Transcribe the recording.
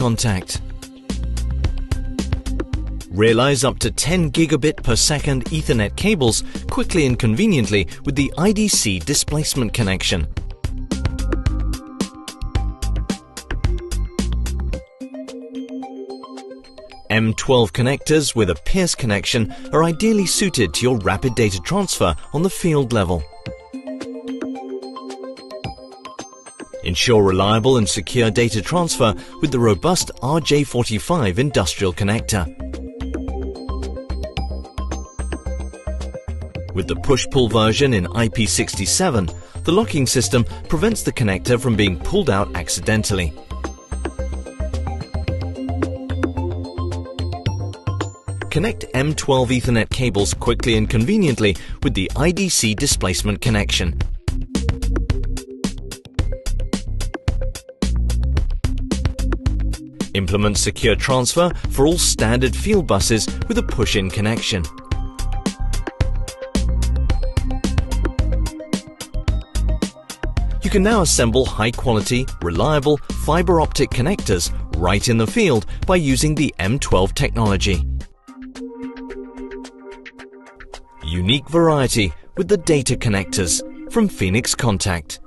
Contact. Realize up to 10 gigabit per second Ethernet cables quickly and conveniently with the IDC displacement connection. M12 connectors with a Pierce connection are ideally suited to your rapid data transfer on the field level. Ensure reliable and secure data transfer with the robust RJ45 industrial connector. With the push-pull version in IP67, the locking system prevents the connector from being pulled out accidentally. Connect M12 Ethernet cables quickly and conveniently with the IDC displacement connection. Implement secure transfer for all standard field buses with a push-in connection. You can now assemble high-quality, reliable fiber optic connectors right in the field by using the M12 technology. Unique variety with the data connectors from Phoenix Contact.